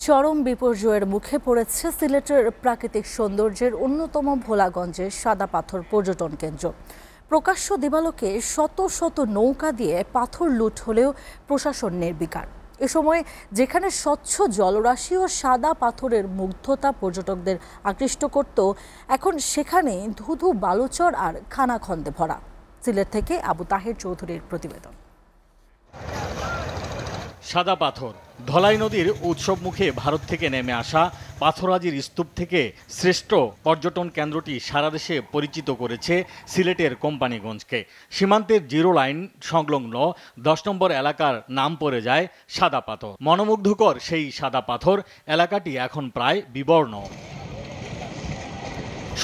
চরম বিপর্যয়ের মুখে পড়েছে সিলেটের প্রাকৃতিক সৌন্দর্যের অন্যতম ভোলাগঞ্জের সাদা পাথর পর্যটন কেন্দ্র। প্রকাশ্য দিবালোকে শত শত নৌকা দিয়ে পাথর লুট হলেও প্রশাসন নির্বিকার। এ সময় যেখানে স্বচ্ছ জলরাশি ও সাদা পাথরের মুগ্ধতা পর্যটকদের আকৃষ্ট করত, এখন সেখানে ধুধু বালুচর আর খানাখন্দে ভরা। সিলেট থেকে আবু তাহের চৌধুরীর প্রতিবেদন। সাদা পাথর ধলাই নদীর উৎসব মুখে ভারত থেকে নেমে আসা পাথরাজির স্তূপ থেকে শ্রেষ্ঠ পর্যটন কেন্দ্রটি সারা দেশে পরিচিত করেছে সিলেটের কোম্পানিগঞ্জকে। সীমান্তের জিরো লাইন সংলগ্ন 10 নম্বর এলাকার নাম পড়ে যায় সাদা পাথর। মনোমুগ্ধকর সেই সাদা পাথর এলাকাটি এখন প্রায় বিবর্ণ।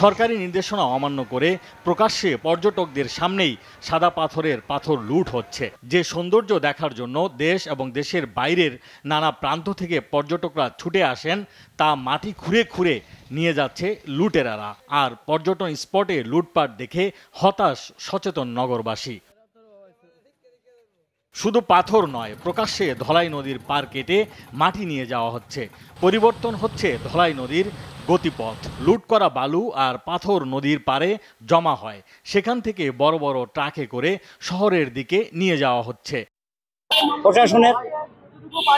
সরকারি নির্দেশনা অমান্য করে প্রকাশ্যে পর্যটকদের সামনেই সাদা পাথরের পাথর লুট হচ্ছে। যে সৌন্দর্য দেখার জন্য দেশ এবং দেশের বাইরের নানা প্রান্ত থেকে পর্যটকরা ছুটে আসেন, তা মাটি খুঁড়ে খুঁড়ে নিয়ে যাচ্ছে লুটেরারা। আর পর্যটন স্পটে লুটপাট দেখে হতাশ সচেতন নগরবাসী। শুধু পাথর নয়, প্রকাশ্যে ধলাই নদীর পার কেটে মাটি নিয়ে যাওয়া হচ্ছে। পরিবর্তন হচ্ছে ধলাই নদীর গতিপথ। লুট করা বালু আর পাথর নদীর পারে জমা হয়, সেখান থেকে বড় বড় ট্রাকে করে শহরের দিকে নিয়ে যাওয়া হচ্ছে। প্রশাসনের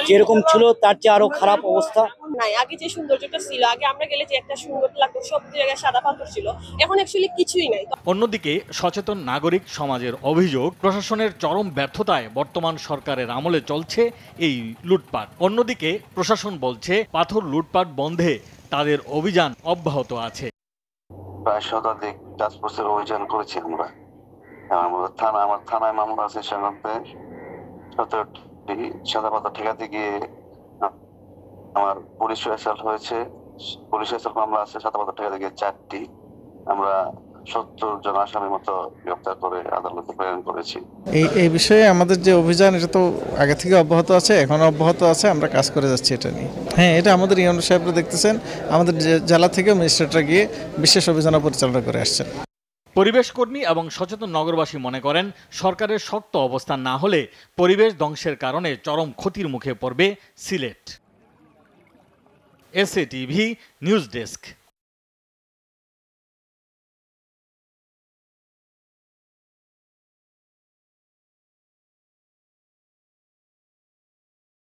যেরকম ছিল তার চেয়ে আরো খারাপ অবস্থা। নাই, আগে যে সৌন্দর্যটা ছিল, আগে আমরা গেলে যে একটা সুন্দর লাগতো, সব জায়গায় সাদা পাথর ছিল, এখন অ্যাকচুয়ালি কিছুই নাই। অন্যদিকে সচেতন নাগরিক সমাজের অভিযোগ, প্রশাসনের চরম ব্যর্থতায় বর্তমান সরকারের আমলে চলছে এই লুটপাট। অন্যদিকে প্রশাসন বলছে পাথর লুটপাট বন্ধে তাদের অভিযান অব্যাহত আছে। প্রায় শতাধিক টাস্কফোর্সের অভিযান করেছি আমরা। আমার থানায় মামলা আছে, সেখানে 17টি সাদা পাথর ঠেকাতে গিয়ে আমার পুলিশ অ্যাসাল্ট হয়েছে। পুলিশ অ্যাসাল্ট মামলা আছে সাদা পাথর ঠেকাতে গিয়ে 4টি। আমরা 70 জন আসামির মতো গ্রেফতার করে আদালতে প্রেরণ করেছি। এই বিষয়ে আমাদের যে অভিযান, এটা তো আগে থেকে অব্যাহত আছে, এখনো অব্যাহত আছে। আমরা কাজ করে যাচ্ছি এটা নিয়ে। হ্যাঁ, এটা আমাদের ইউনো সাহেবরা দেখতেছেন, আমাদের জেলা থেকে ম্যাজিস্ট্রেটরা গিয়ে বিশেষ অভিযান পরিচালনা করে আসছেন। পরিবেশ কর্মী এবং সচেতন নগরবাসী মনে করেন, সরকারের শক্ত অবস্থান না হলে পরিবেশ ধ্বংসের কারণে চরম ক্ষতির মুখে পড়বে সিলেট। SATV news desk.